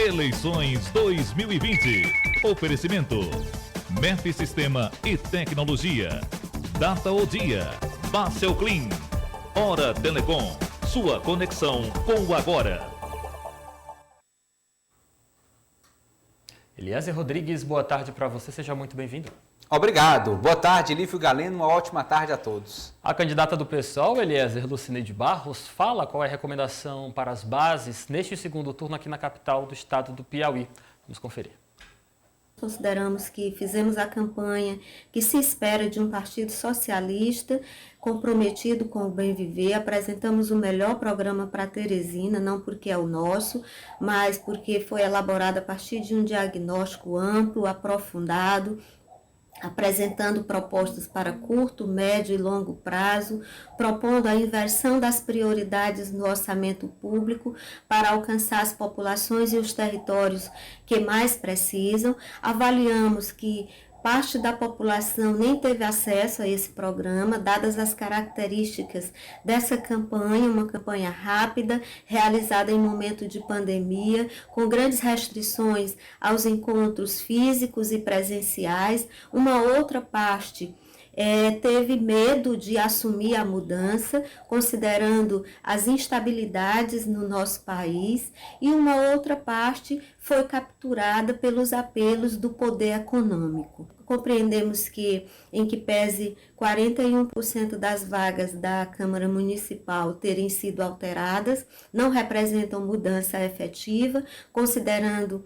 Eleições 2020. Oferecimento. MEF Sistema e Tecnologia. Data o Dia. Bacel Clean. Hora Telecom. Sua conexão com o agora. Eliezer Rodrigues, boa tarde para você. Seja muito bem-vindo. Obrigado. Boa tarde, Lífio Galeno. Uma ótima tarde a todos. A candidata do PSOL, Eliezer Lucineide Barros, fala qual é a recomendação para as bases neste segundo turno aqui na capital do estado do Piauí. Vamos conferir. Consideramos que fizemos a campanha que se espera de um partido socialista comprometido com o bem viver. Apresentamos o melhor programa para Teresina, não porque é o nosso, mas porque foi elaborado a partir de um diagnóstico amplo, aprofundado, apresentando propostas para curto, médio e longo prazo, propondo a inversão das prioridades no orçamento público para alcançar as populações e os territórios que mais precisam. Avaliamos que parte da população nem teve acesso a esse programa, dadas as características dessa campanha, uma campanha rápida, realizada em momento de pandemia, com grandes restrições aos encontros físicos e presenciais. Uma outra parte teve medo de assumir a mudança, considerando as instabilidades no nosso país, e uma outra parte foi capturada pelos apelos do poder econômico. Compreendemos que, em que pese 41% das vagas da Câmara Municipal terem sido alteradas, não representam mudança efetiva, considerando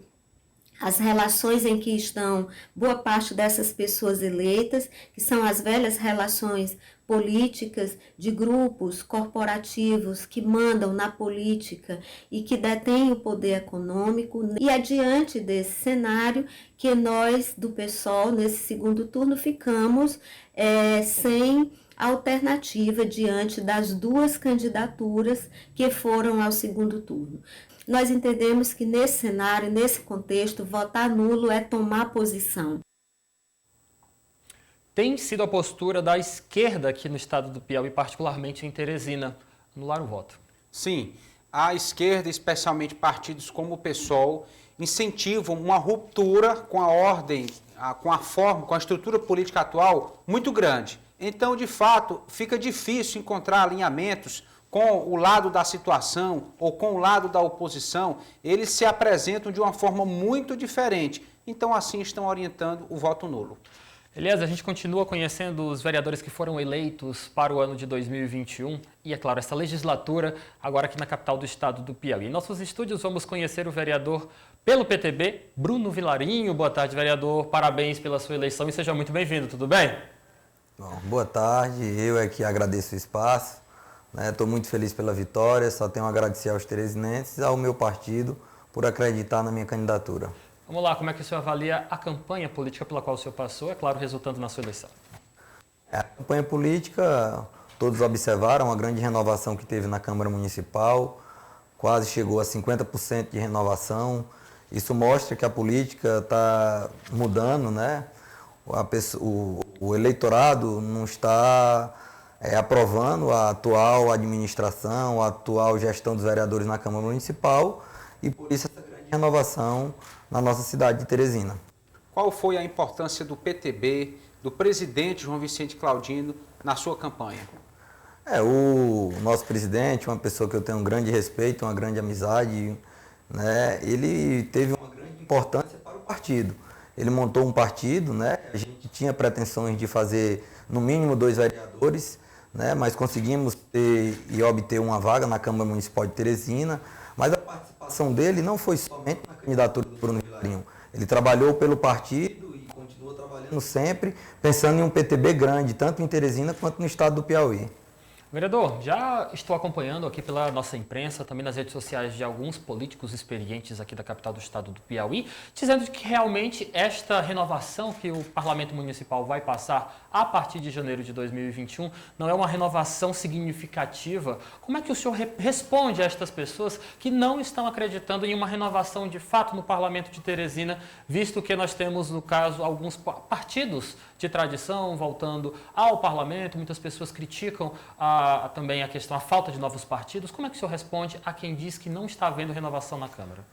as relações em que estão boa parte dessas pessoas eleitas, que são as velhas relações políticas de grupos corporativos que mandam na política e que detêm o poder econômico. E é diante desse cenário que nós, do PSOL, nesse segundo turno, ficamos sem alternativa diante das duas candidaturas que foram ao segundo turno. Nós entendemos que nesse cenário, nesse contexto, votar nulo é tomar posição. Tem sido a postura da esquerda aqui no estado do Piauí, particularmente em Teresina, anular o voto. Sim, a esquerda, especialmente partidos como o PSOL, incentivam uma ruptura com a ordem, com a forma, com a estrutura política atual muito grande. Então, de fato, fica difícil encontrar alinhamentos com o lado da situação ou com o lado da oposição. Eles se apresentam de uma forma muito diferente. Então, assim, estão orientando o voto nulo. Eliezer, a gente continua conhecendo os vereadores que foram eleitos para o ano de 2021 e, é claro, essa legislatura agora aqui na capital do estado do Piauí. Em nossos estúdios vamos conhecer o vereador pelo PTB, Bruno Vilarinho. Boa tarde, vereador. Parabéns pela sua eleição e seja muito bem-vindo. Tudo bem? Bom, boa tarde. Eu é que agradeço o espaço. Estou muito feliz pela vitória. Só tenho a agradecer aos teresinenses e ao meu partido por acreditar na minha candidatura. Vamos lá, como é que o senhor avalia a campanha política pela qual o senhor passou, é claro, resultando na sua eleição? A campanha política, todos observaram a grande renovação que teve na Câmara Municipal, quase chegou a 50% de renovação. Isso mostra que a política está mudando, né? O eleitorado não está aprovando a atual administração, a atual gestão dos vereadores na Câmara Municipal e por isso essa grande renovação na nossa cidade de Teresina. Qual foi a importância do PTB, do presidente João Vicente Claudino, na sua campanha? O nosso presidente, uma pessoa que eu tenho um grande respeito, uma grande amizade, né? Ele teve uma grande importância para o partido. Ele montou um partido, né? A gente tinha pretensões de fazer no mínimo 2 vereadores, né? Mas conseguimos ter e obter uma vaga na Câmara Municipal de Teresina. Mas a participação dele não foi somente na candidatura do Bruno Vilarinho. Ele trabalhou pelo partido e continua trabalhando sempre, pensando em um PTB grande, tanto em Teresina quanto no estado do Piauí. Vereador, já estou acompanhando aqui pela nossa imprensa, também nas redes sociais de alguns políticos experientes aqui da capital do estado do Piauí, dizendo que realmente esta renovação que o Parlamento Municipal vai passar a partir de janeiro de 2021 não é uma renovação significativa. Como é que o senhor responde a estas pessoas que não estão acreditando em uma renovação de fato no Parlamento de Teresina, visto que nós temos, no caso, alguns partidos de tradição voltando ao parlamento, muitas pessoas criticam também a questão, a falta de novos partidos. Como é que o senhor responde a quem diz que não está havendo renovação na Câmara?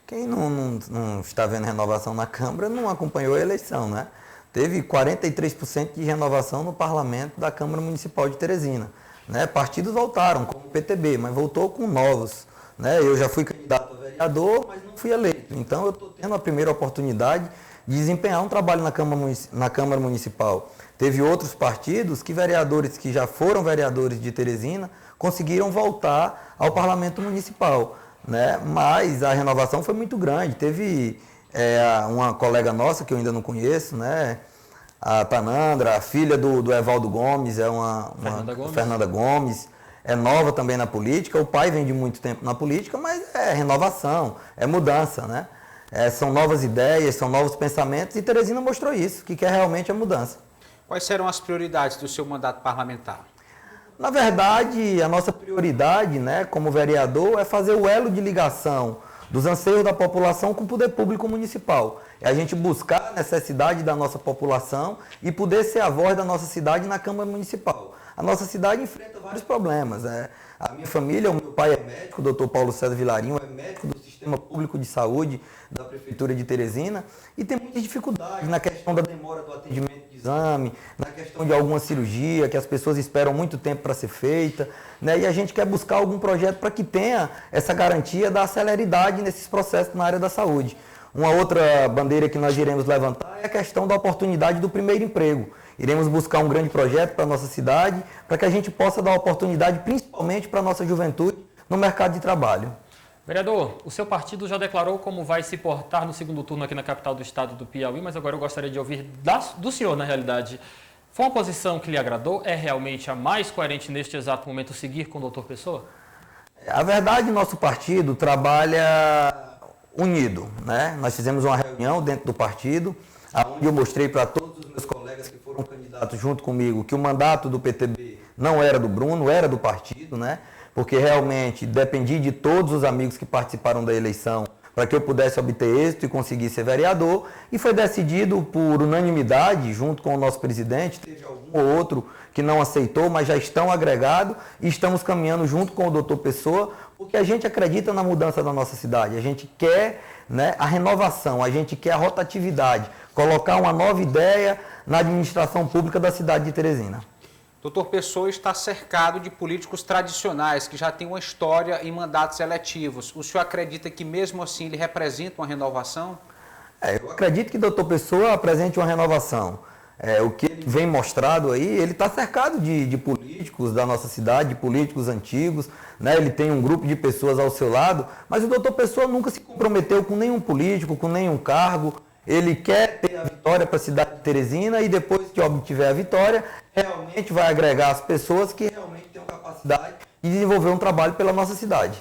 Quem não está vendo renovação na Câmara não acompanhou a eleição, né? Teve 43% de renovação no parlamento da Câmara Municipal de Teresina. Né? Partidos voltaram, como o PTB, mas voltou com novos. Né? Eu já fui candidato a vereador, mas não fui eleito. Então eu estou tendo a primeira oportunidade de desempenhar um trabalho na Câmara Municipal. Teve outros partidos que vereadores que já foram vereadores de Teresina conseguiram voltar ao parlamento municipal. Né? Mas a renovação foi muito grande. Teve uma colega nossa, que eu ainda não conheço, né? A Tanandra, a filha do Evaldo Gomes, Fernanda Gomes, é nova também na política. O pai vem de muito tempo na política, mas é renovação, é mudança, né? São novas ideias, são novos pensamentos, e Teresina mostrou isso, que quer realmente a mudança. Quais serão as prioridades do seu mandato parlamentar? Na verdade, a nossa prioridade, né, como vereador, é fazer o elo de ligação dos anseios da população com o poder público municipal. É a gente buscar a necessidade da nossa população e poder ser a voz da nossa cidade na Câmara Municipal. A nossa cidade enfrenta vários problemas. A minha família, o meu pai é médico, o Dr. Paulo César Vilarinho, é médico do Sistema Público de Saúde da Prefeitura de Teresina, e tem muitas dificuldades na questão da demora do atendimento de exame, na questão de alguma cirurgia que as pessoas esperam muito tempo para ser feita, né? E a gente quer buscar algum projeto para que tenha essa garantia da celeridade nesses processos na área da saúde. Uma outra bandeira que nós iremos levantar é a questão da oportunidade do primeiro emprego. Iremos buscar um grande projeto para a nossa cidade, para que a gente possa dar oportunidade, principalmente para a nossa juventude, no mercado de trabalho. Vereador, o seu partido já declarou como vai se portar no segundo turno aqui na capital do estado do Piauí, mas agora eu gostaria de ouvir do senhor, na realidade. Foi uma posição que lhe agradou? É realmente a mais coerente neste exato momento seguir com o doutor Pessoa? A verdade, nosso partido trabalha unido, né? Nós fizemos uma reunião dentro do partido, onde eu mostrei para todos os meus colegas que foram candidatos junto comigo que o mandato do PTB não era do Bruno, era do partido, né? Porque realmente dependi de todos os amigos que participaram da eleição para que eu pudesse obter êxito e conseguir ser vereador, e foi decidido por unanimidade, junto com o nosso presidente. Teve algum ou outro que não aceitou, mas já estão agregados e estamos caminhando junto com o doutor Pessoa, porque a gente acredita na mudança da nossa cidade, a gente quer, né, a renovação, a gente quer a rotatividade, colocar uma nova ideia na administração pública da cidade de Teresina. Doutor Pessoa está cercado de políticos tradicionais que já têm uma história em mandatos eletivos. O senhor acredita que mesmo assim ele representa uma renovação? Eu acredito que o doutor Pessoa apresente uma renovação. O que ele vem mostrado aí, ele está cercado de políticos da nossa cidade, de políticos antigos, né? Ele tem um grupo de pessoas ao seu lado, mas o doutor Pessoa nunca se comprometeu com nenhum político, com nenhum cargo. Ele quer ter a vitória para a cidade de Teresina e depois que obtiver a vitória, realmente vai agregar as pessoas que realmente têm capacidade de desenvolver um trabalho pela nossa cidade.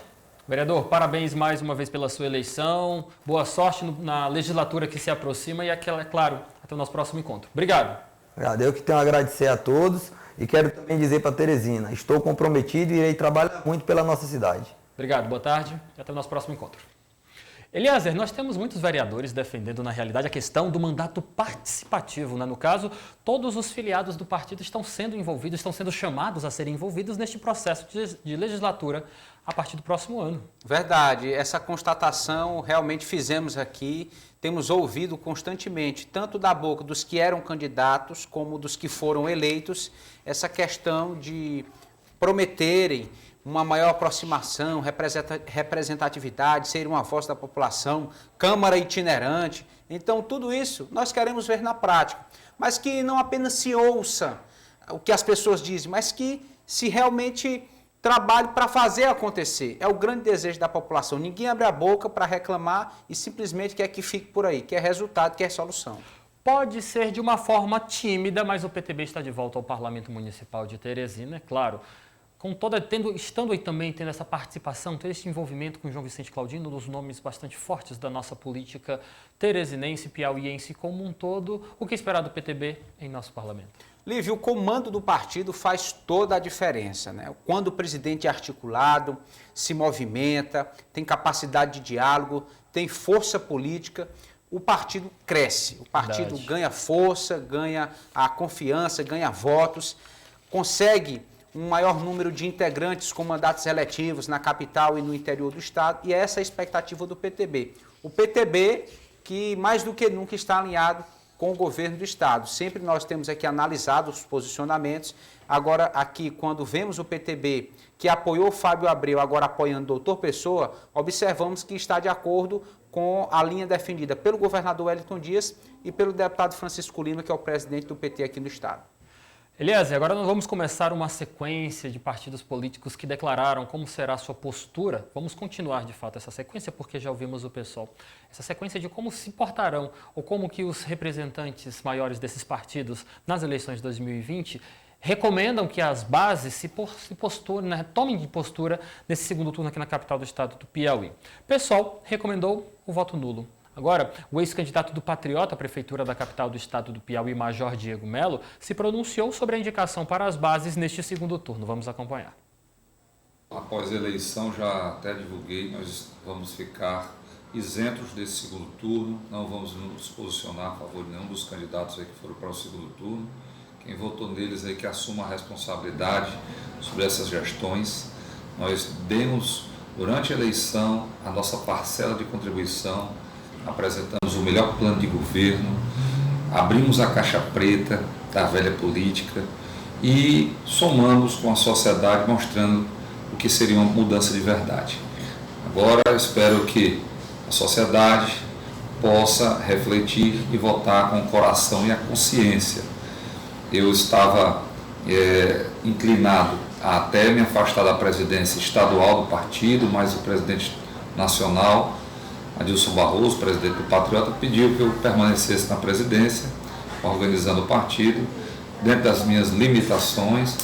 Vereador, parabéns mais uma vez pela sua eleição, boa sorte na legislatura que se aproxima e, claro, até o nosso próximo encontro. Obrigado. Obrigado. Eu que tenho a agradecer a todos e quero também dizer para Teresina, estou comprometido e irei trabalhar muito pela nossa cidade. Obrigado, boa tarde e até o nosso próximo encontro. Eliezer, nós temos muitos vereadores defendendo, na realidade, a questão do mandato participativo, né? No caso, todos os filiados do partido estão sendo envolvidos, estão sendo chamados a serem envolvidos neste processo de legislatura a partir do próximo ano. Verdade, essa constatação realmente fizemos aqui, temos ouvido constantemente, tanto da boca dos que eram candidatos como dos que foram eleitos, essa questão de prometerem uma maior aproximação, representatividade, ser uma voz da população, Câmara itinerante. Então, tudo isso nós queremos ver na prática, mas que não apenas se ouça o que as pessoas dizem, mas que se realmente trabalhe para fazer acontecer. É o grande desejo da população. Ninguém abre a boca para reclamar e simplesmente quer que fique por aí, quer resultado, quer solução. Pode ser de uma forma tímida, mas o PTB está de volta ao Parlamento Municipal de Teresina, é claro. Estando aí também tendo essa participação, tendo esse envolvimento com o João Vicente Claudino, um dos nomes bastante fortes da nossa política teresinense, piauiense como um todo, o que esperar do PTB em nosso parlamento? Lívio, o comando do partido faz toda a diferença, né? Quando o presidente é articulado, se movimenta, tem capacidade de diálogo, tem força política, o partido cresce, o partido ganha força, ganha a confiança, ganha votos, consegue um maior número de integrantes com mandatos eletivos na capital e no interior do estado, e essa é a expectativa do PTB. o PTB, que mais do que nunca está alinhado com o governo do Estado. Sempre nós temos aqui analisado os posicionamentos. Agora, aqui, quando vemos o PTB, que apoiou Fábio Abreu, agora apoiando o doutor Pessoa, observamos que está de acordo com a linha defendida pelo governador Wellington Dias e pelo deputado Francisco Lima, que é o presidente do PT aqui no Estado. Eliezer, agora nós vamos começar uma sequência de partidos políticos que declararam como será a sua postura. Vamos continuar, de fato, essa sequência, porque já ouvimos o pessoal. Essa sequência de como se portarão, ou como que os representantes maiores desses partidos nas eleições de 2020 recomendam que as bases se posturem, né, tomem de postura nesse segundo turno aqui na capital do estado do Piauí. O pessoal recomendou o voto nulo. Agora, o ex-candidato do Patriota à prefeitura da capital do estado do Piauí, Major Diego Melo, se pronunciou sobre a indicação para as bases neste segundo turno. Vamos acompanhar. Após a eleição, já até divulguei, nós vamos ficar isentos desse segundo turno, não vamos nos posicionar a favor de nenhum dos candidatos aí que foram para o segundo turno. Quem votou neles aí que assuma a responsabilidade sobre essas gestões. Nós demos, durante a eleição, a nossa parcela de contribuição, apresentamos o melhor plano de governo, abrimos a caixa preta da velha política e somamos com a sociedade, mostrando o que seria uma mudança de verdade. Agora eu espero que a sociedade possa refletir e votar com o coração e a consciência. Eu estava inclinado a até me afastar da presidência estadual do partido, mas o presidente nacional, Adilson Barroso, presidente do Patriota, pediu que eu permanecesse na presidência, organizando o partido, dentro das minhas limitações,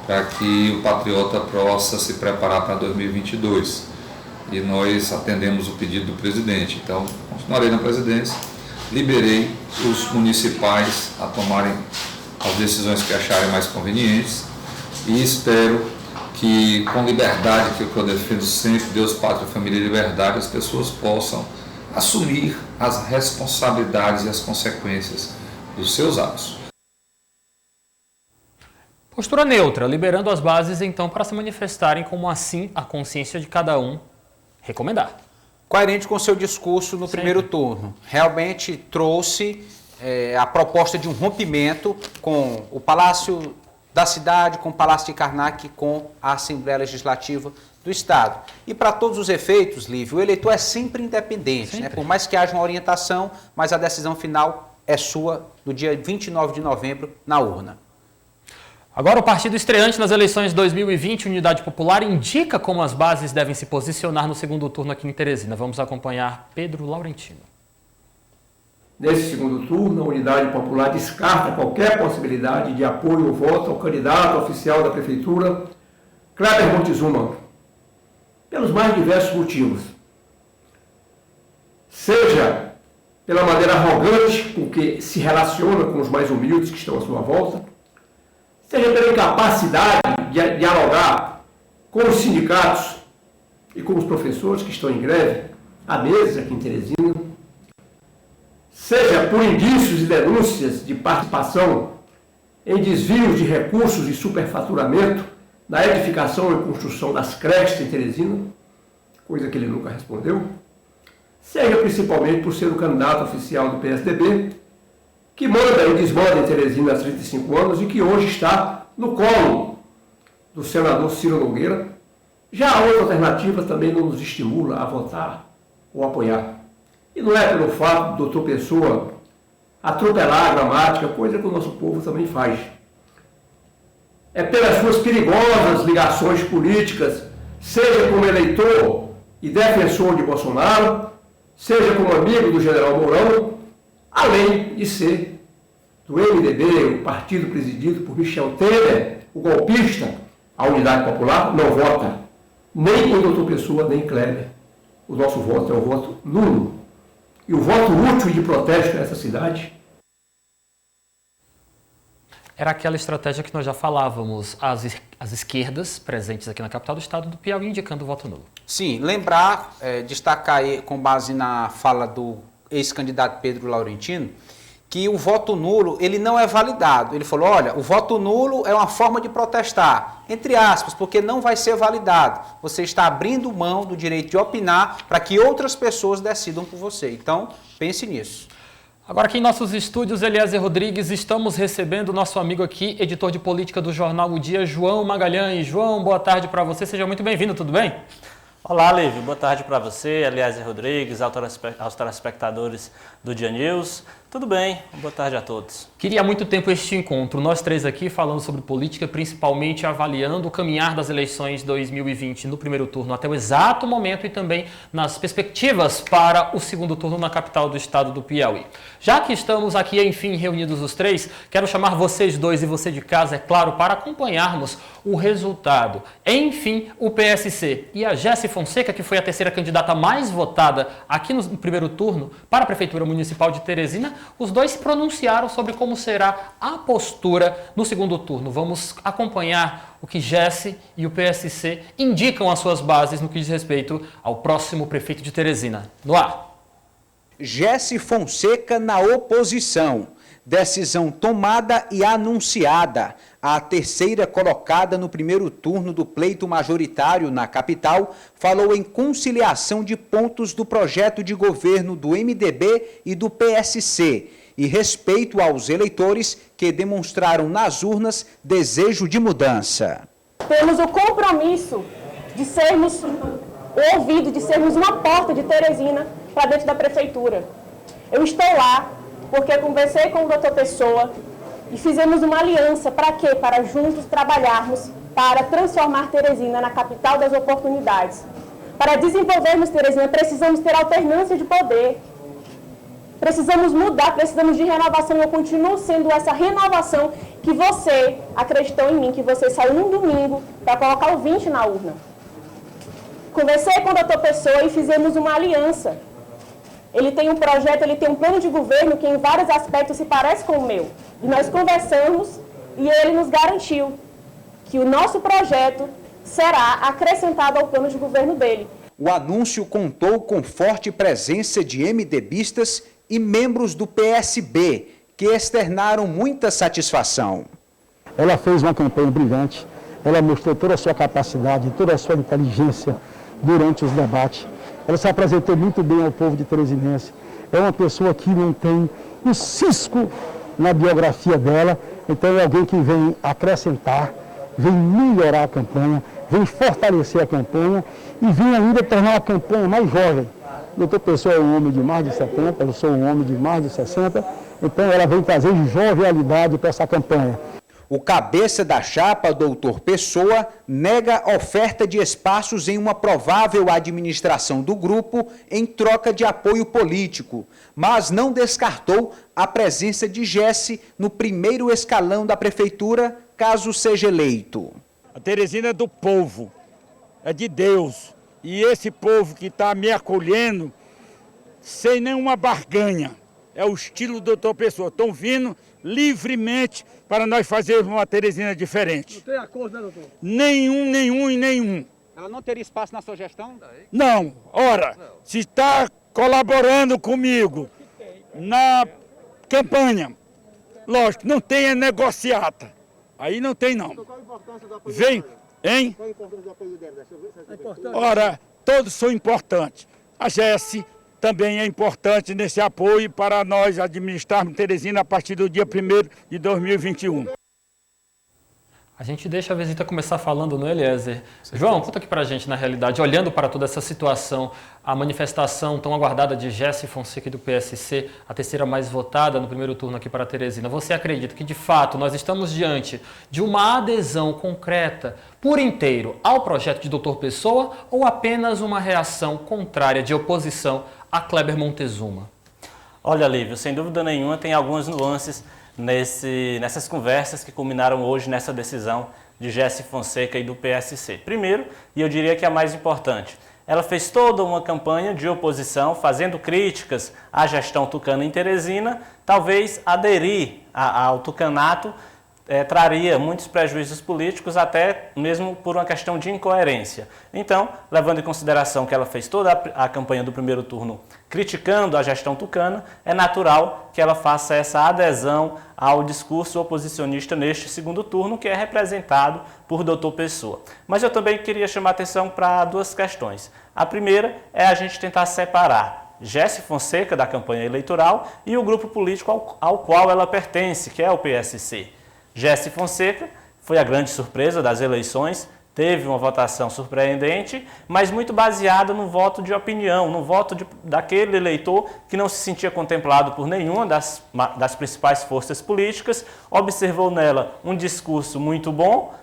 para que o Patriota possa se preparar para 2022. E nós atendemos o pedido do presidente. Então, continuarei na presidência, liberei os municipais a tomarem as decisões que acharem mais convenientes e espero que com liberdade, que é o que eu defendo sempre, Deus, Pátria, Família e Liberdade, as pessoas possam assumir as responsabilidades e as consequências dos seus atos. Postura neutra, liberando as bases então para se manifestarem como assim a consciência de cada um recomendar. Coerente com o seu discurso no primeiro turno. Realmente trouxe a proposta de um rompimento com o Palácio da Cidade, com o Palácio de Karnak, com a Assembleia Legislativa do Estado. E para todos os efeitos, Lívio, o eleitor é sempre independente, né? Por mais que haja uma orientação, mas a decisão final é sua no dia 29 de novembro, na urna. Agora o partido estreante nas eleições de 2020, Unidade Popular, indica como as bases devem se posicionar no segundo turno aqui em Teresina. Vamos acompanhar Pedro Laurentino. Nesse segundo turno, a Unidade Popular descarta qualquer possibilidade de apoio ou voto ao candidato oficial da Prefeitura, Kleber Montezuma, pelos mais diversos motivos. Seja pela maneira arrogante com que se relaciona com os mais humildes que estão à sua volta, seja pela incapacidade de dialogar com os sindicatos e com os professores que estão em greve há meses aqui em Teresina, seja por indícios e denúncias de participação em desvios de recursos e superfaturamento na edificação e construção das creches em Teresina, coisa que ele nunca respondeu, seja principalmente por ser o candidato oficial do PSDB, que manda e desmanda em Teresina há 35 anos e que hoje está no colo do senador Ciro Nogueira. Já a outra alternativa também não nos estimula a votar ou apoiar. E não é pelo fato do doutor Pessoa atropelar a gramática, coisa que o nosso povo também faz. É pelas suas perigosas ligações políticas, seja como eleitor e defensor de Bolsonaro, seja como amigo do general Mourão, além de ser do MDB, o partido presidido por Michel Temer, o golpista, a Unidade Popular, não vota nem em doutor Pessoa, nem em Kleber. O nosso voto é um voto nulo. E o voto útil de protesto nessa cidade era aquela estratégia que nós já falávamos, as esquerdas presentes aqui na capital do estado do Piauí indicando o voto nulo. Sim, lembrar, destacar aí, com base na fala do ex-candidato Pedro Laurentino, que o voto nulo ele não é validado. Ele falou, olha, o voto nulo é uma forma de protestar, entre aspas, porque não vai ser validado. Você está abrindo mão do direito de opinar para que outras pessoas decidam por você. Então, pense nisso. Agora aqui em nossos estúdios, Eliezer Rodrigues, estamos recebendo o nosso amigo aqui, editor de política do jornal O Dia, João Magalhães. João, boa tarde para você, seja muito bem-vindo, tudo bem? Olá, Lívio. Boa tarde para você, Eliezer Rodrigues, aos telespectadores do Dia News. Tudo bem? Boa tarde a todos. Queria há muito tempo este encontro, nós três aqui falando sobre política, principalmente avaliando o caminhar das eleições 2020 no primeiro turno até o exato momento e também nas perspectivas para o segundo turno na capital do estado do Piauí. Já que estamos aqui, enfim, reunidos os três, quero chamar vocês dois e você de casa, é claro, para acompanharmos o resultado. Enfim, o PSC e a Jessi Fonseca, que foi a terceira candidata mais votada aqui no primeiro turno para a Prefeitura Municipal de Teresina, os dois se pronunciaram sobre como será a postura no segundo turno. Vamos acompanhar o que Jessi e o PSC indicam as suas bases no que diz respeito ao próximo prefeito de Teresina. No ar. Jessi Fonseca na oposição. Decisão tomada e anunciada. A terceira colocada no primeiro turno do pleito majoritário na capital falou em conciliação de pontos do projeto de governo do MDB e do PSC e respeito aos eleitores que demonstraram nas urnas desejo de mudança. Temos o compromisso de sermos ouvidos, de sermos uma porta de Teresina para dentro da prefeitura. Eu estou lá porque conversei com o Dr. Pessoa e fizemos uma aliança. Para quê? Para juntos trabalharmos para transformar Teresina na capital das oportunidades. Para desenvolvermos Teresina, precisamos ter alternância de poder. Precisamos mudar, precisamos de renovação. Eu continuo sendo essa renovação que você acreditou em mim, que você saiu num domingo para colocar o 20 na urna. Conversei com o Dr. Pessoa e fizemos uma aliança. Ele tem um projeto, ele tem um plano de governo que em vários aspectos se parece com o meu. E nós conversamos e ele nos garantiu que o nosso projeto será acrescentado ao plano de governo dele. O anúncio contou com forte presença de MDBistas e membros do PSB, que externaram muita satisfação. Ela fez uma campanha brilhante, ela mostrou toda a sua capacidade, toda a sua inteligência durante os debates. Ela se apresentou muito bem ao povo de Teresinense. É uma pessoa que não tem um cisco na biografia dela, então é alguém que vem acrescentar, vem melhorar a campanha, vem fortalecer a campanha e vem ainda tornar a campanha mais jovem. O doutor Pessoa é um homem de mais de 70, eu sou um homem de mais de 60, então ela vem trazer jovialidade para essa campanha. O cabeça da chapa, doutor Pessoa, nega oferta de espaços em uma provável administração do grupo em troca de apoio político, mas não descartou a presença de Jessi no primeiro escalão da prefeitura, caso seja eleito. A Teresina é do povo, é de Deus, e esse povo que está me acolhendo, sem nenhuma barganha, é o estilo do doutor Pessoa. Estão vindo livremente para nós fazermos uma Teresina diferente. Não tem acordo, né, doutor? Nenhum. Ela não teria espaço na sua gestão? Não. Ora, se está colaborando comigo na campanha, lógico, não tem a negociata. Aí não tem, não. Qual a importância do apoio? Vem, hein? Qual a importância do apoio dela? É importante. Ora, todos são importantes. A Jessi também é importante nesse apoio para nós administrarmos Teresina a partir do dia 1º de 2021. A gente deixa a visita começar falando, não é, Eliezer? João, conta aqui pra gente, na realidade, olhando para toda essa situação, a manifestação tão aguardada de Jessi Fonseca e do PSC, a terceira mais votada no primeiro turno aqui para Teresina. Você acredita que, de fato, nós estamos diante de uma adesão concreta, por inteiro, ao projeto de Dr. Pessoa ou apenas uma reação contrária de oposição a Kleber Montezuma? Olha, Lívio, sem dúvida nenhuma tem algumas nuances nessas conversas que culminaram hoje nessa decisão de Jessi Fonseca e do PSC. Primeiro, e eu diria que a mais importante, ela fez toda uma campanha de oposição, fazendo críticas à gestão tucana em Teresina, talvez aderir ao tucanato traria muitos prejuízos políticos, até mesmo por uma questão de incoerência. Então, levando em consideração que ela fez toda a campanha do primeiro turno criticando a gestão tucana, é natural que ela faça essa adesão ao discurso oposicionista neste segundo turno, que é representado por Dr. Pessoa. Mas eu também queria chamar a atenção para duas questões. A primeira é a gente tentar separar Gessi Fonseca da campanha eleitoral e o grupo político ao qual ela pertence, que é o PSC. Gessi Fonseca foi a grande surpresa das eleições, teve uma votação surpreendente, mas muito baseada no voto de opinião, no voto daquele eleitor que não se sentia contemplado por nenhuma das principais forças políticas, observou nela um discurso muito bom,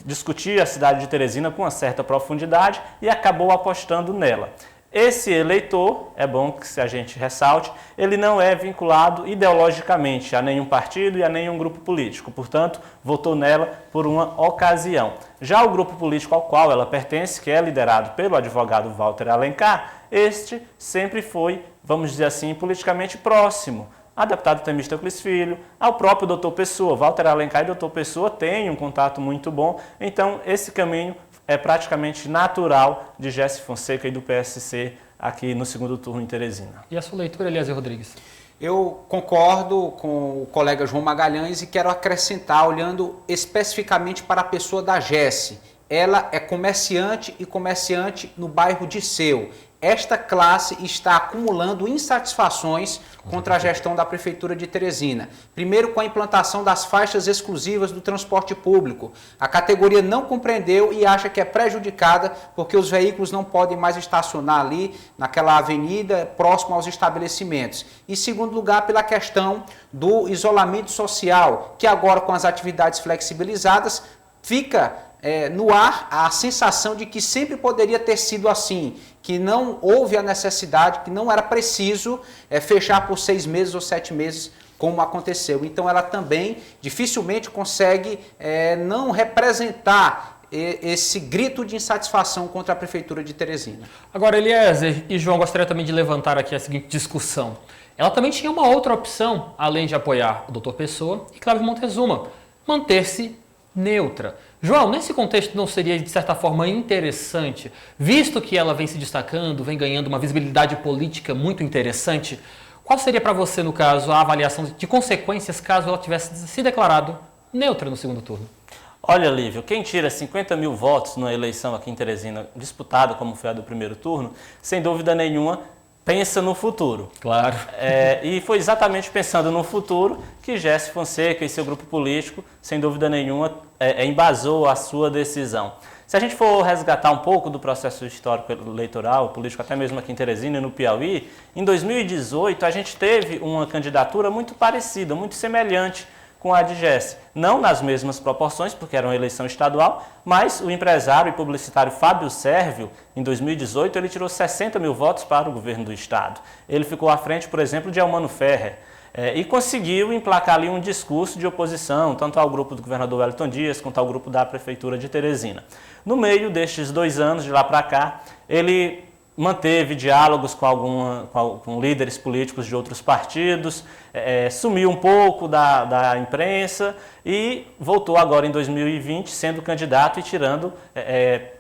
discutia a cidade de Teresina com uma certa profundidade e acabou apostando nela. Esse eleitor, é bom que a gente ressalte, ele não é vinculado ideologicamente a nenhum partido e a nenhum grupo político, portanto, votou nela por uma ocasião. Já o grupo político ao qual ela pertence, que é liderado pelo advogado Walter Alencar, este sempre foi, vamos dizer assim, politicamente próximo a deputado Temístocles Filho, ao próprio Dr. Pessoa. Walter Alencar e Dr. Pessoa têm um contato muito bom, então esse caminho é praticamente natural de Gessi Fonseca e do PSC aqui no segundo turno em Teresina. E a sua leitura, Eliezer Rodrigues? Eu concordo com o colega João Magalhães e quero acrescentar, olhando especificamente para a pessoa da Gessi. Ela é comerciante e comerciante no bairro de Seu. Esta classe está acumulando insatisfações contra a gestão da Prefeitura de Teresina. Primeiro, com a implantação das faixas exclusivas do transporte público. A categoria não compreendeu e acha que é prejudicada porque os veículos não podem mais estacionar ali naquela avenida próximo aos estabelecimentos. E, em segundo lugar, pela questão do isolamento social, que agora com as atividades flexibilizadas fica no ar a sensação de que sempre poderia ter sido assim, que não houve a necessidade, que não era preciso fechar por 6 meses ou 7 meses, como aconteceu. Então ela também dificilmente consegue não representar esse grito de insatisfação contra a Prefeitura de Teresina. Agora, Eliezer e João, gostaria também de levantar aqui a seguinte discussão. Ela também tinha uma outra opção, além de apoiar o Dr. Pessoa e Cláudio Montezuma, manter-se neutra. João, nesse contexto não seria, de certa forma, interessante, visto que ela vem se destacando, vem ganhando uma visibilidade política muito interessante, qual seria para você, no caso, a avaliação de consequências caso ela tivesse se declarado neutra no segundo turno? Olha, Lívio, quem tira 50 mil votos numa eleição aqui em Teresina, disputada como foi a do primeiro turno, sem dúvida nenhuma, pensa no futuro. Claro. E foi exatamente pensando no futuro que Gessi Fonseca e seu grupo político, sem dúvida nenhuma, embasou a sua decisão. Se a gente for resgatar um pouco do processo histórico eleitoral, político, até mesmo aqui em Teresina e no Piauí, em 2018 a gente teve uma candidatura muito parecida, muito semelhante com a de Gessi. Não nas mesmas proporções, porque era uma eleição estadual, mas o empresário e publicitário Fábio Sérvio, em 2018, ele tirou 60 mil votos para o governo do estado. Ele ficou à frente, por exemplo, de Elmano Ferrer, e conseguiu emplacar ali um discurso de oposição, tanto ao grupo do governador Wellington Dias, quanto ao grupo da Prefeitura de Teresina. No meio destes 2 anos, de lá para cá, ele manteve diálogos com líderes políticos de outros partidos, sumiu um pouco da imprensa e voltou agora em 2020 sendo candidato e tirando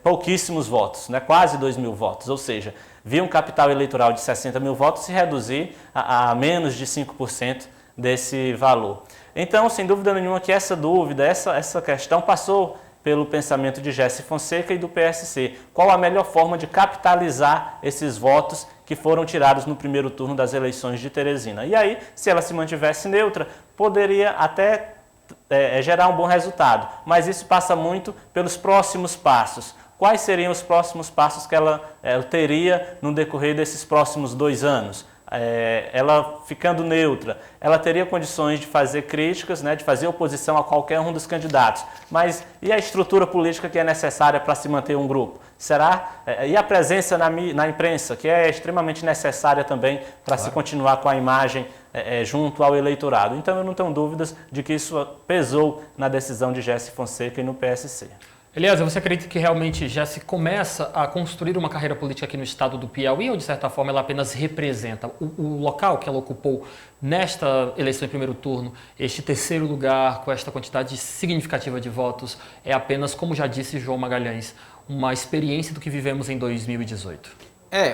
pouquíssimos votos, né, quase 2 mil votos, ou seja, viu um capital eleitoral de 60 mil votos se reduzir a menos de 5% desse valor. Então, sem dúvida nenhuma que essa dúvida, essa questão passou pelo pensamento de Gessi Fonseca e do PSC. Qual a melhor forma de capitalizar esses votos que foram tirados no primeiro turno das eleições de Teresina? E aí, se ela se mantivesse neutra, poderia até gerar um bom resultado. Mas isso passa muito pelos próximos passos. Quais seriam os próximos passos que ela teria no decorrer desses próximos 2 anos? Ela ficando neutra, ela teria condições de fazer críticas, né, de fazer oposição a qualquer um dos candidatos. Mas e a estrutura política que é necessária para se manter um grupo? Será? E a presença na imprensa, que é extremamente necessária também para se continuar com a imagem junto ao eleitorado. Então eu não tenho dúvidas de que isso pesou na decisão de Gessi Fonseca e no PSC. Eliezer, você acredita que realmente já se começa a construir uma carreira política aqui no estado do Piauí, ou de certa forma ela apenas representa o local que ela ocupou nesta eleição em primeiro turno, este terceiro lugar, com esta quantidade significativa de votos, é apenas, como já disse João Magalhães, uma experiência do que vivemos em 2018?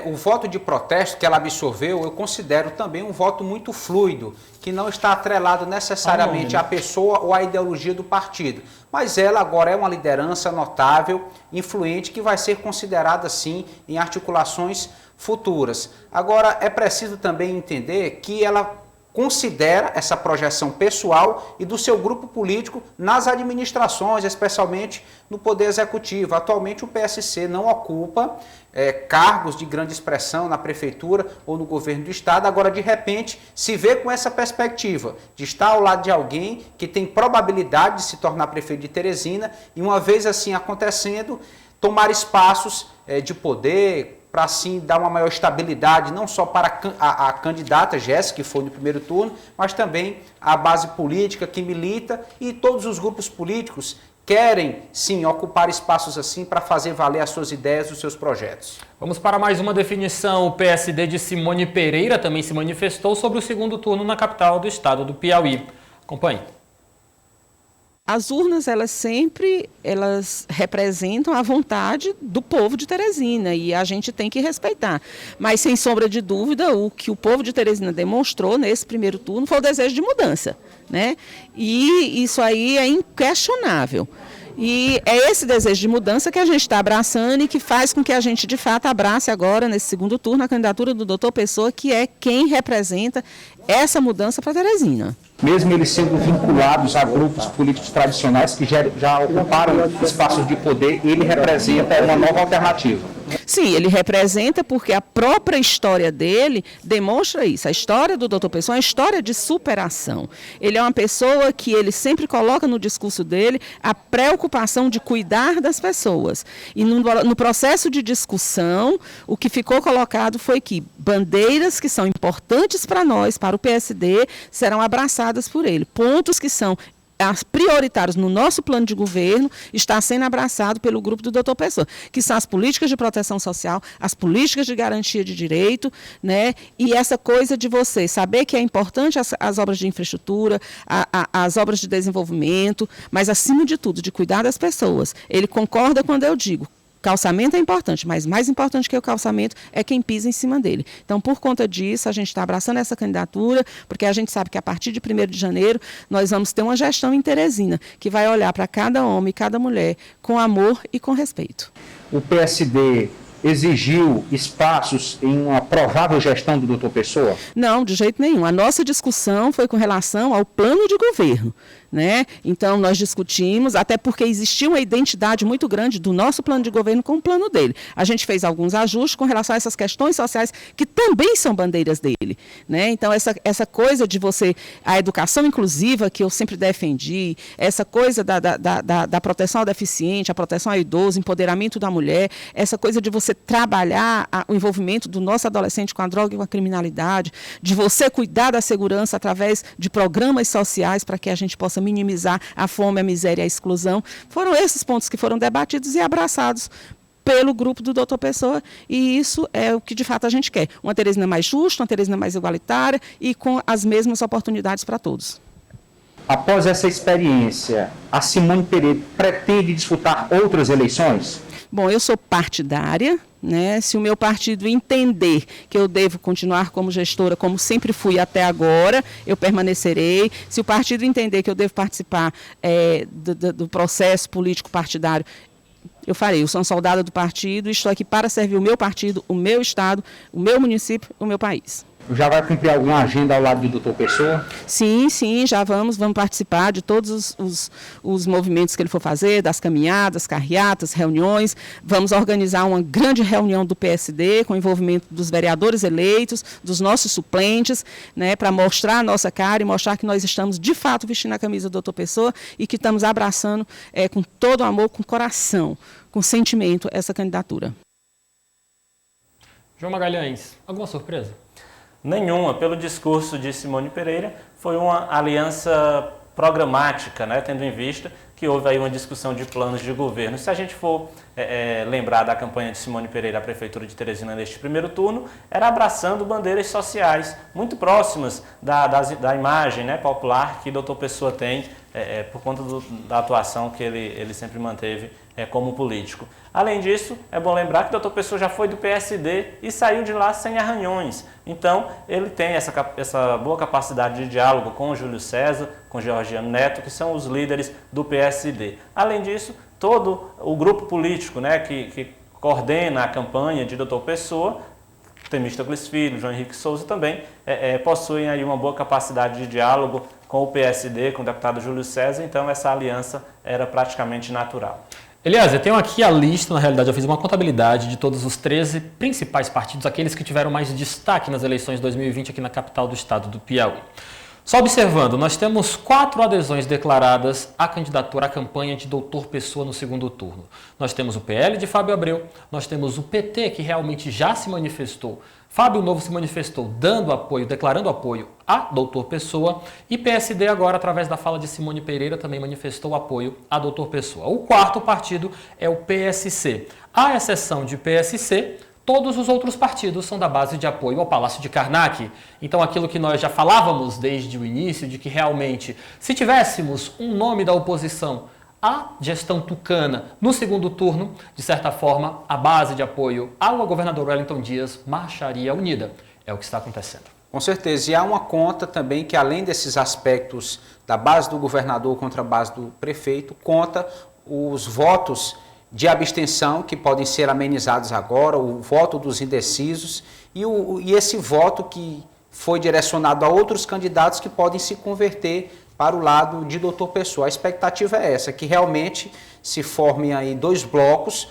O voto de protesto que ela absorveu, eu considero também um voto muito fluido, que não está atrelado necessariamente à pessoa ou à ideologia do partido. Mas ela agora é uma liderança notável, influente, que vai ser considerada, sim, em articulações futuras. Agora, é preciso também entender que ela considera essa projeção pessoal e do seu grupo político nas administrações, especialmente no Poder Executivo. Atualmente o PSC não ocupa cargos de grande expressão na Prefeitura ou no Governo do Estado. Agora, de repente, se vê com essa perspectiva de estar ao lado de alguém que tem probabilidade de se tornar prefeito de Teresina e, uma vez assim acontecendo, tomar espaços de poder, para assim dar uma maior estabilidade, não só para a candidata Jéssica, que foi no primeiro turno, mas também a base política que milita, e todos os grupos políticos querem, sim, ocupar espaços assim para fazer valer as suas ideias, os seus projetos. Vamos para mais uma definição. O PSD de Simone Pereira também se manifestou sobre o segundo turno na capital do estado do Piauí. Acompanhe. As urnas, elas representam a vontade do povo de Teresina e a gente tem que respeitar. Mas, sem sombra de dúvida, o que o povo de Teresina demonstrou nesse primeiro turno foi o desejo de mudança, né? E isso aí é inquestionável. E é esse desejo de mudança que a gente está abraçando e que faz com que a gente, de fato, abrace agora, nesse segundo turno, a candidatura do Dr. Pessoa, que é quem representa essa mudança para Teresina. Mesmo eles sendo vinculados a grupos políticos tradicionais que já ocuparam espaços de poder, ele representa uma nova alternativa. Sim, ele representa porque a própria história dele demonstra isso. A história do Dr. Pessoa é uma história de superação. Ele é uma pessoa que ele sempre coloca no discurso dele a preocupação de cuidar das pessoas. E no processo de discussão, o que ficou colocado foi que bandeiras que são importantes para nós, para o PSD, serão abraçadas por ele. Pontos que são prioritários no nosso plano de governo está sendo abraçado pelo grupo do Dr. Pessoa, que são as políticas de proteção social, as políticas de garantia de direito, né? E essa coisa de você saber que é importante as obras de infraestrutura, as obras de desenvolvimento, mas acima de tudo, de cuidar das pessoas. Ele concorda quando eu digo: calçamento é importante, mas mais importante que o calçamento é quem pisa em cima dele. Então, por conta disso, a gente está abraçando essa candidatura, porque a gente sabe que a partir de 1º de janeiro nós vamos ter uma gestão em Teresina, que vai olhar para cada homem e cada mulher com amor e com respeito. O PSD exigiu espaços em uma provável gestão do Dr. Pessoa? Não, de jeito nenhum. A nossa discussão foi com relação ao plano de governo, né? Então, nós discutimos, até porque existia uma identidade muito grande do nosso plano de governo com o plano dele. A gente fez alguns ajustes com relação a essas questões sociais que também são bandeiras dele, né? Então, essa coisa de a educação inclusiva que eu sempre defendi, essa coisa da proteção ao deficiente, a proteção ao idoso, empoderamento da mulher, essa coisa de você trabalhar o envolvimento do nosso adolescente com a droga e com a criminalidade, de você cuidar da segurança através de programas sociais para que a gente possa minimizar a fome, a miséria e a exclusão. Foram esses pontos que foram debatidos e abraçados pelo grupo do Dr. Pessoa, e isso é o que de fato a gente quer. Uma Teresina mais justa, uma Teresina mais igualitária e com as mesmas oportunidades para todos. Após essa experiência, a Simone Pereira pretende disputar outras eleições? Bom, eu sou partidária, né? Se o meu partido entender que eu devo continuar como gestora, como sempre fui até agora, eu permanecerei. Se o partido entender que eu devo participar do processo político partidário, eu farei. Eu sou uma soldada do partido e estou aqui para servir o meu partido, o meu estado, o meu município, o meu país. Já vai cumprir alguma agenda ao lado do Dr. Pessoa? Sim, já vamos participar de todos os movimentos que ele for fazer, das caminhadas, carreatas, reuniões. Vamos organizar uma grande reunião do PSD com o envolvimento dos vereadores eleitos, dos nossos suplentes, né, para mostrar a nossa cara e mostrar que nós estamos de fato vestindo a camisa do Dr. Pessoa e que estamos abraçando com todo o amor, com coração, com sentimento essa candidatura. João Magalhães, alguma surpresa? Nenhuma. Pelo discurso de Simone Pereira, foi uma aliança programática, né, tendo em vista que houve aí uma discussão de planos de governo. Se a gente for lembrar da campanha de Simone Pereira à Prefeitura de Teresina neste primeiro turno, era abraçando bandeiras sociais muito próximas da imagem, né, popular que Dr. Pessoa tem por conta da atuação que ele sempre manteve como político. Além disso, é bom lembrar que o Dr. Pessoa já foi do PSD e saiu de lá sem arranhões. Então, ele tem essa boa capacidade de diálogo com o Júlio César, com o Georgiano Neto, que são os líderes do PSD. Além disso, todo o grupo político, né, que coordena a campanha de Dr. Pessoa, Temístocles Filho, João Henrique Souza também, possuem aí uma boa capacidade de diálogo com o PSD, com o deputado Júlio César, então essa aliança era praticamente natural. Elias, eu tenho aqui a lista, na realidade eu fiz uma contabilidade de todos os 13 principais partidos, aqueles que tiveram mais destaque nas eleições de 2020 aqui na capital do estado do Piauí. Só observando, nós temos 4 adesões declaradas à candidatura à campanha de Dr. Pessoa no segundo turno. Nós temos o PL de Fábio Abreu, nós temos o PT que realmente já se manifestou, Fábio Novo se manifestou dando apoio, declarando apoio a Dr. Pessoa e PSD agora, através da fala de Simone Pereira, também manifestou apoio a Dr. Pessoa. O quarto partido é o PSC. À exceção de PSC, todos os outros partidos são da base de apoio ao Palácio de Karnak. Então aquilo que nós já falávamos desde o início, de que realmente, se tivéssemos um nome da oposição à gestão tucana no segundo turno, de certa forma, a base de apoio ao governador Wellington Dias marcharia unida. É o que está acontecendo. Com certeza. E há uma conta também que, além desses aspectos da base do governador contra a base do prefeito, conta os votos de abstenção que podem ser amenizados agora, o voto dos indecisos e esse voto que foi direcionado a outros candidatos que podem se converter para o lado de Dr. Pessoa. A expectativa é essa, que realmente se formem aí 2 blocos.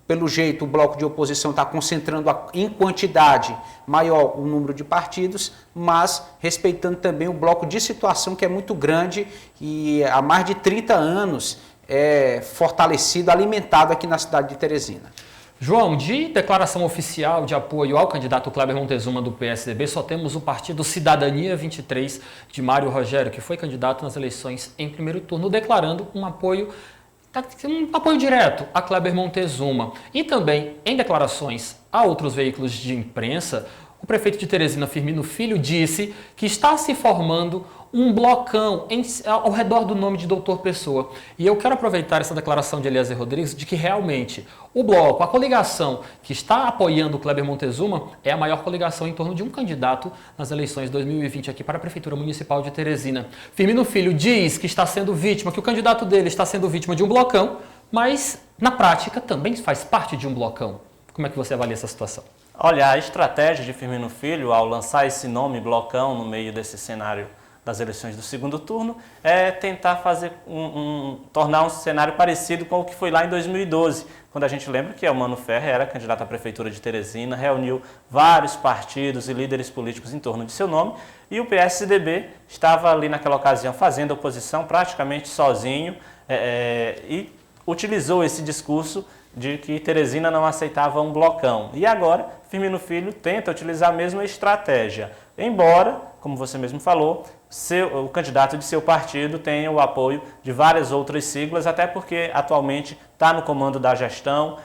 Pelo jeito, o bloco de oposição está concentrando em quantidade maior o número de partidos, mas respeitando também o bloco de situação que é muito grande e há mais de 30 anos é fortalecido, alimentado aqui na cidade de Teresina. João, de declaração oficial de apoio ao candidato Kleber Montezuma do PSDB, só temos o partido Cidadania 23 de Mário Rogério, que foi candidato nas eleições em primeiro turno, declarando um apoio direto a Kleber Montezuma. E também, em declarações a outros veículos de imprensa, o prefeito de Teresina, Firmino Filho, disse que está se formando um blocão ao redor do nome de Dr. Pessoa. E eu quero aproveitar essa declaração de Eliezer Rodrigues de que realmente o bloco, a coligação que está apoiando o Kleber Montezuma é a maior coligação em torno de um candidato nas eleições de 2020 aqui para a Prefeitura Municipal de Teresina. Firmino Filho diz que está sendo vítima, que o candidato dele está sendo vítima de um blocão, mas na prática também faz parte de um blocão. Como é que você avalia essa situação? Olha, a estratégia de Firmino Filho ao lançar esse nome blocão no meio desse cenário das eleições do segundo turno é tentar fazer tornar um cenário parecido com o que foi lá em 2012, quando a gente lembra que o Mano Ferrer era candidato à Prefeitura de Teresina, reuniu vários partidos e líderes políticos em torno de seu nome e o PSDB estava ali naquela ocasião fazendo oposição praticamente sozinho e utilizou esse discurso de que Teresina não aceitava um blocão. E agora, Firmino Filho tenta utilizar a mesma estratégia, embora, como você mesmo falou, o candidato de seu partido tenha o apoio de várias outras siglas, até porque atualmente está no comando da gestão,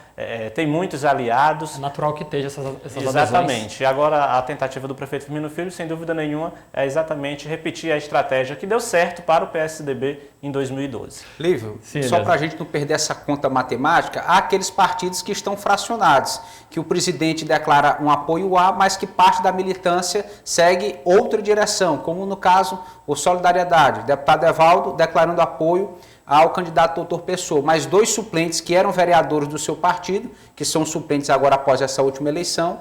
tem muitos aliados. É natural que esteja essas adesões. Exatamente. Agora, a tentativa do prefeito Firmino Filho, sem dúvida nenhuma, é exatamente repetir a estratégia que deu certo para o PSDB em 2012. Lívio, só para a gente não perder essa conta matemática, há aqueles partidos que estão fracionados, que o presidente declara um apoio A, mas que parte da militância segue outra direção, como no caso o Solidariedade, o deputado Evaldo declarando apoio ao candidato Dr. Pessoa, mas 2 suplentes que eram vereadores do seu partido, que são suplentes agora após essa última eleição,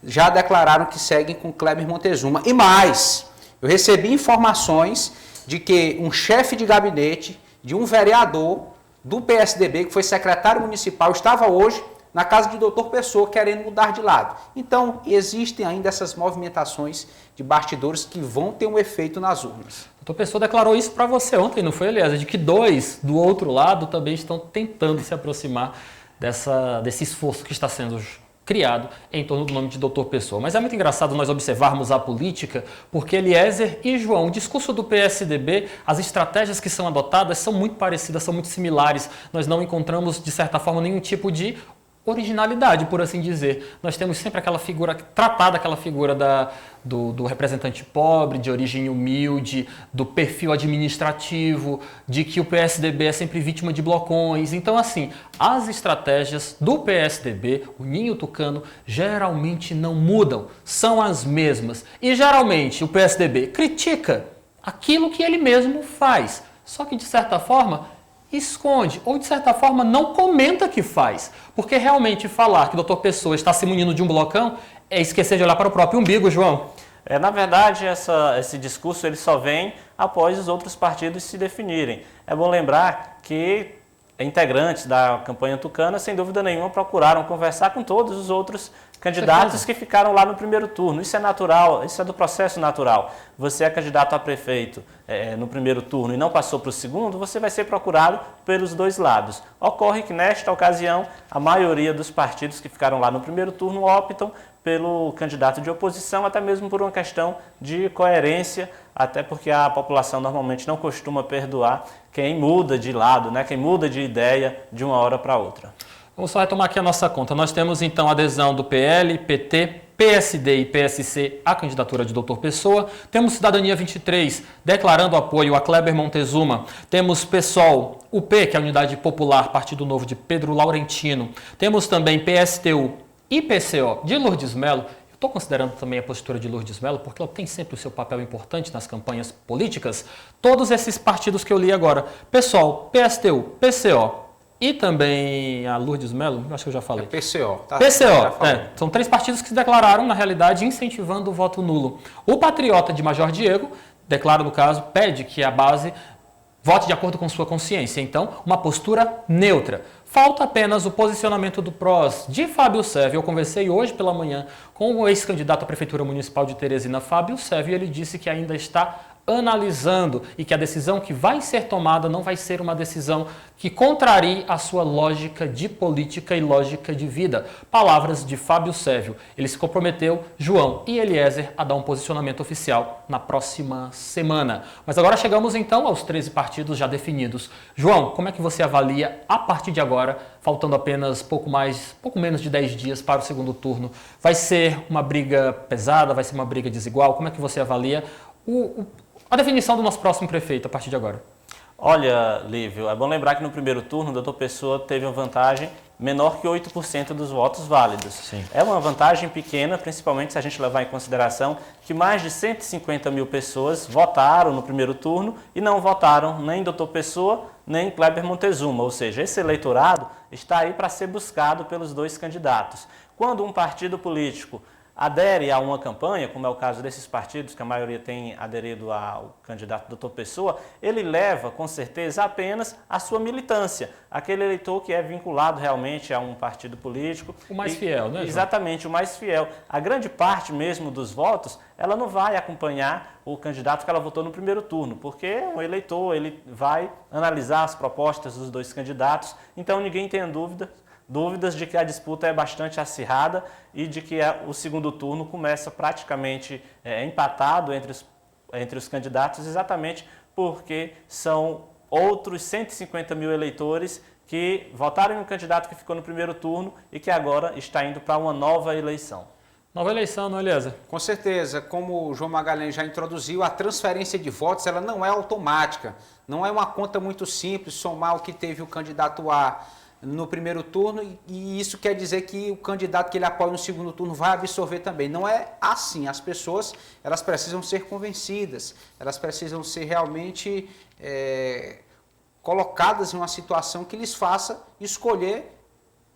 já declararam que seguem com Kleber Montezuma. E mais, eu recebi informações de que um chefe de gabinete de um vereador do PSDB, que foi secretário municipal, estava hoje na casa de Dr. Pessoa querendo mudar de lado. Então, existem ainda essas movimentações de bastidores que vão ter um efeito nas urnas. Dr. Pessoa declarou isso para você ontem, não foi, Eliezer? De que 2 do outro lado também estão tentando se aproximar desse esforço que está sendo criado em torno do nome de Dr. Pessoa. Mas é muito engraçado nós observarmos a política, porque Eliezer e João, o discurso do PSDB, as estratégias que são adotadas são muito parecidas, são muito similares. Nós não encontramos, de certa forma, nenhum tipo de originalidade, por assim dizer. Nós temos sempre aquela figura, tratada aquela figura do representante pobre, de origem humilde, do perfil administrativo, de que o PSDB é sempre vítima de blocões. Então, assim, as estratégias do PSDB, o ninho tucano, geralmente não mudam, são as mesmas. E geralmente o PSDB critica aquilo que ele mesmo faz, só que de certa forma esconde, ou de certa forma não comenta que faz. Porque realmente falar que o Dr. Pessoa está se munindo de um blocão é esquecer de olhar para o próprio umbigo, João. Na verdade, esse discurso ele só vem após os outros partidos se definirem. É bom lembrar que integrantes da campanha tucana, sem dúvida nenhuma, procuraram conversar com todos os outros candidatos que ficaram lá no primeiro turno. Isso é natural, isso é do processo natural. Você é candidato a prefeito no primeiro turno e não passou para o segundo, você vai ser procurado pelos dois lados. Ocorre que, nesta ocasião, a maioria dos partidos que ficaram lá no primeiro turno optam pelo candidato de oposição, até mesmo por uma questão de coerência, até porque a população normalmente não costuma perdoar quem muda de lado, né? Quem muda de ideia de uma hora para outra. Vamos só retomar aqui a nossa conta. Nós temos então a adesão do PL, PT, PSD e PSC à candidatura de Dr. Pessoa. Temos Cidadania 23 declarando apoio a Kleber Montezuma. Temos PSOL, UP, que é a Unidade Popular, Partido Novo de Pedro Laurentino. Temos também PSTU e PCO de Lourdes Mello. Estou considerando também a postura de Lourdes Mello, porque ela tem sempre o seu papel importante nas campanhas políticas. Todos esses partidos que eu li agora, PSOL, PSTU, PCO e também a Lourdes Mello, acho que eu já falei. PCO. Tá? PCO, são 3 partidos que se declararam, na realidade, incentivando o voto nulo. O Patriota de Major Diego declara, no caso, pede que a base vote de acordo com sua consciência. Então, uma postura neutra. Falta apenas o posicionamento do PROS de Fábio Sérvio. Eu conversei hoje pela manhã com o ex-candidato à Prefeitura Municipal de Teresina, Fábio Sérvio, e ele disse que ainda está analisando e que a decisão que vai ser tomada não vai ser uma decisão que contrarie a sua lógica de política e lógica de vida. Palavras de Fábio Sérvio. Ele se comprometeu, João e Eliezer, a dar um posicionamento oficial na próxima semana. Mas agora chegamos então aos 13 partidos já definidos. João, como é que você avalia a partir de agora, faltando apenas pouco menos de 10 dias para o segundo turno? Vai ser uma briga pesada? Vai ser uma briga desigual? Como é que você avalia a definição do nosso próximo prefeito a partir de agora? Olha, Lívio, é bom lembrar que no primeiro turno o Dr. Pessoa teve uma vantagem menor que 8% dos votos válidos. Sim. É uma vantagem pequena, principalmente se a gente levar em consideração que mais de 150 mil pessoas votaram no primeiro turno e não votaram nem Dr. Pessoa nem Kleber Montezuma, ou seja, esse eleitorado está aí para ser buscado pelos dois candidatos. Quando um partido político adere a uma campanha, como é o caso desses partidos, que a maioria tem aderido ao candidato Dr. Pessoa, ele leva, com certeza, apenas a sua militância, aquele eleitor que é vinculado realmente a um partido político. O mais fiel, né, João? Exatamente, o mais fiel. A grande parte mesmo dos votos, ela não vai acompanhar o candidato que ela votou no primeiro turno, porque o eleitor ele vai analisar as propostas dos dois candidatos, então ninguém tem dúvidas de que a disputa é bastante acirrada e de que o segundo turno começa praticamente empatado entre os candidatos, exatamente porque são outros 150 mil eleitores que votaram em um candidato que ficou no primeiro turno e que agora está indo para uma nova eleição. Nova eleição, não é, Eliezer? Com certeza. Como o João Magalhães já introduziu, a transferência de votos ela não é automática. Não é uma conta muito simples, somar o que teve o candidato A no primeiro turno e isso quer dizer que o candidato que ele apoia no segundo turno vai absorver também. Não é assim. As pessoas elas precisam ser convencidas, elas precisam ser realmente colocadas em uma situação que lhes faça escolher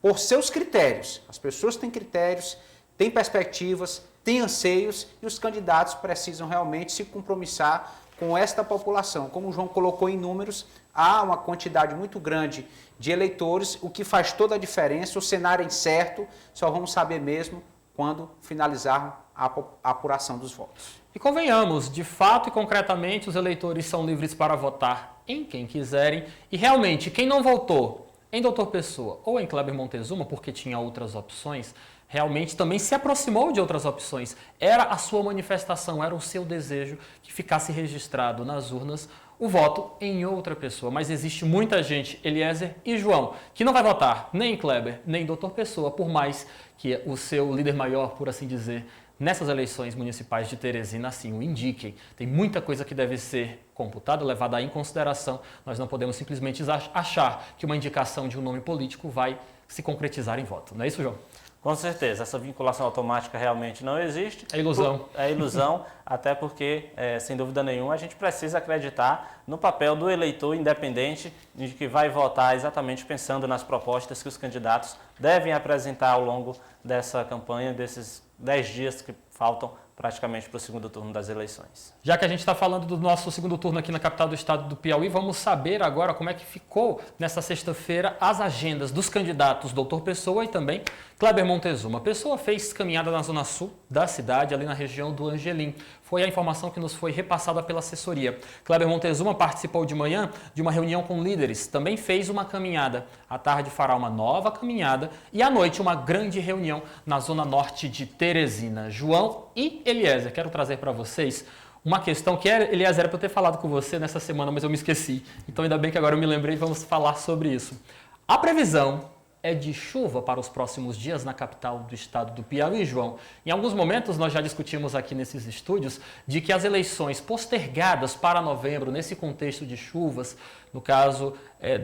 por seus critérios. As pessoas têm critérios, têm perspectivas, têm anseios e os candidatos precisam realmente se compromissar com esta população. Como o João colocou em números, há uma quantidade muito grande de eleitores, o que faz toda a diferença. O cenário é incerto, só vamos saber mesmo quando finalizar a apuração dos votos. E convenhamos, de fato e concretamente, os eleitores são livres para votar em quem quiserem e realmente quem não votou em Dr. Pessoa ou em Kleber Montezuma, porque tinha outras opções, realmente também se aproximou de outras opções. Era a sua manifestação, era o seu desejo que ficasse registrado nas urnas o voto em outra pessoa. Mas existe muita gente, Eliezer e João, que não vai votar nem em Kleber, nem em Dr. Pessoa, por mais que o seu líder maior, por assim dizer, nessas eleições municipais de Teresina, assim o indiquem. Tem muita coisa que deve ser computada, levada em consideração. Nós não podemos simplesmente achar que uma indicação de um nome político vai se concretizar em voto. Não é isso, João? Com certeza, essa vinculação automática realmente não existe. É ilusão. É ilusão, até porque, sem dúvida nenhuma, a gente precisa acreditar no papel do eleitor independente, de que vai votar exatamente pensando nas propostas que os candidatos devem apresentar ao longo dessa campanha, desses 10 dias que faltam praticamente para o segundo turno das eleições. Já que a gente está falando do nosso segundo turno aqui na capital do estado do Piauí, vamos saber agora como é que ficou nessa sexta-feira as agendas dos candidatos Dr. Pessoa e também Kleber Montezuma. Pessoa fez caminhada na zona sul da cidade, ali na região do Angelim. Foi a informação que nos foi repassada pela assessoria. Kleber Montezuma participou de manhã de uma reunião com líderes, também fez uma caminhada. À tarde fará uma nova caminhada e à noite uma grande reunião na zona norte de Teresina. João e Eliezer, quero trazer para vocês uma questão que, Eliezer, era para eu ter falado com você nessa semana, mas eu me esqueci. Então ainda bem que agora eu me lembrei e vamos falar sobre isso. A previsão é de chuva para os próximos dias na capital do estado do Piauí, João. Em alguns momentos nós já discutimos aqui nesses estúdios de que as eleições postergadas para novembro, nesse contexto de chuvas, no caso,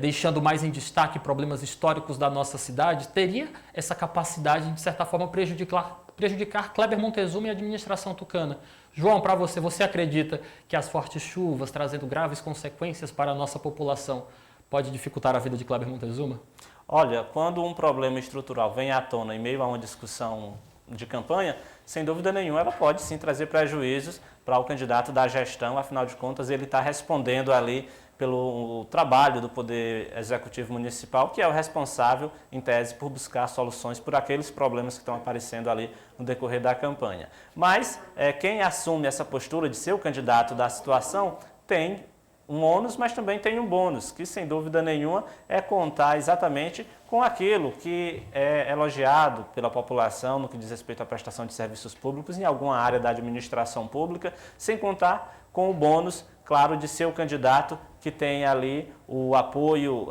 deixando mais em destaque problemas históricos da nossa cidade, teria essa capacidade de, de certa forma, prejudicar Kleber Montezuma e a administração tucana. João, para você, você acredita que as fortes chuvas, trazendo graves consequências para a nossa população, pode dificultar a vida de Kleber Montezuma? Olha, quando um problema estrutural vem à tona em meio a uma discussão de campanha, sem dúvida nenhuma ela pode sim trazer prejuízos para o candidato da gestão, afinal de contas ele está respondendo ali pelo trabalho do Poder Executivo Municipal, que é o responsável, em tese, por buscar soluções por aqueles problemas que estão aparecendo ali no decorrer da campanha. Mas quem assume essa postura de ser o candidato da situação tem um ônus, mas também tem um bônus, que sem dúvida nenhuma é contar exatamente com aquilo que é elogiado pela população no que diz respeito à prestação de serviços públicos em alguma área da administração pública, sem contar com o bônus, claro, de ser o candidato que tem ali o apoio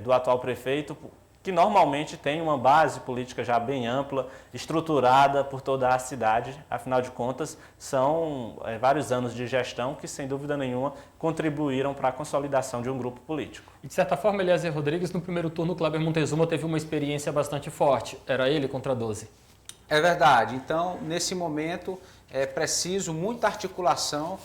do atual prefeito, que normalmente tem uma base política já bem ampla, estruturada por toda a cidade. Afinal de contas, são vários anos de gestão que, sem dúvida nenhuma, contribuíram para a consolidação de um grupo político. E, de certa forma, Eliezer Rodrigues, no primeiro turno, Kleber Montezuma teve uma experiência bastante forte. Era ele contra 12. É verdade. Então, nesse momento, é preciso muita articulação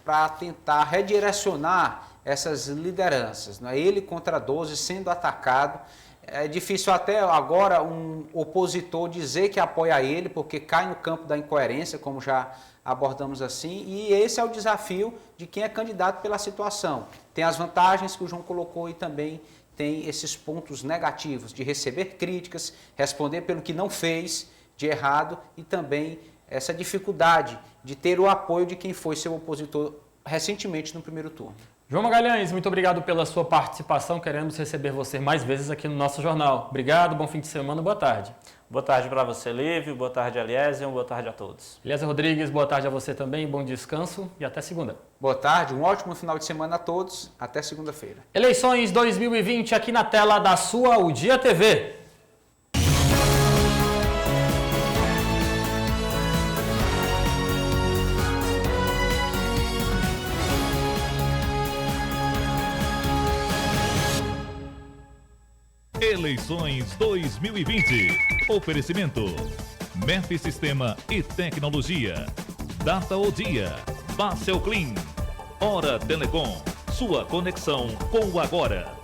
para tentar redirecionar essas lideranças. Não é? Ele contra 12 sendo atacado. É difícil até agora um opositor dizer que apoia ele, porque cai no campo da incoerência, como já abordamos assim, e esse é o desafio de quem é candidato pela situação. Tem as vantagens que o João colocou e também tem esses pontos negativos de receber críticas, responder pelo que não fez de errado e também essa dificuldade de ter o apoio de quem foi seu opositor recentemente no primeiro turno. João Magalhães, muito obrigado pela sua participação. Queremos receber você mais vezes aqui no nosso jornal. Obrigado, bom fim de semana, boa tarde. Boa tarde para você, Lívio, boa tarde, Eliezer, boa tarde a todos. Eliezer Rodrigues, boa tarde a você também, bom descanso e até segunda. Boa tarde, um ótimo final de semana a todos, até segunda-feira. Eleições 2020 aqui na tela da sua O Dia TV. Eleições 2020. Oferecimento. MEF Sistema e Tecnologia. Data o Dia. Basel Clean. Hora Telecom. Sua conexão com o agora.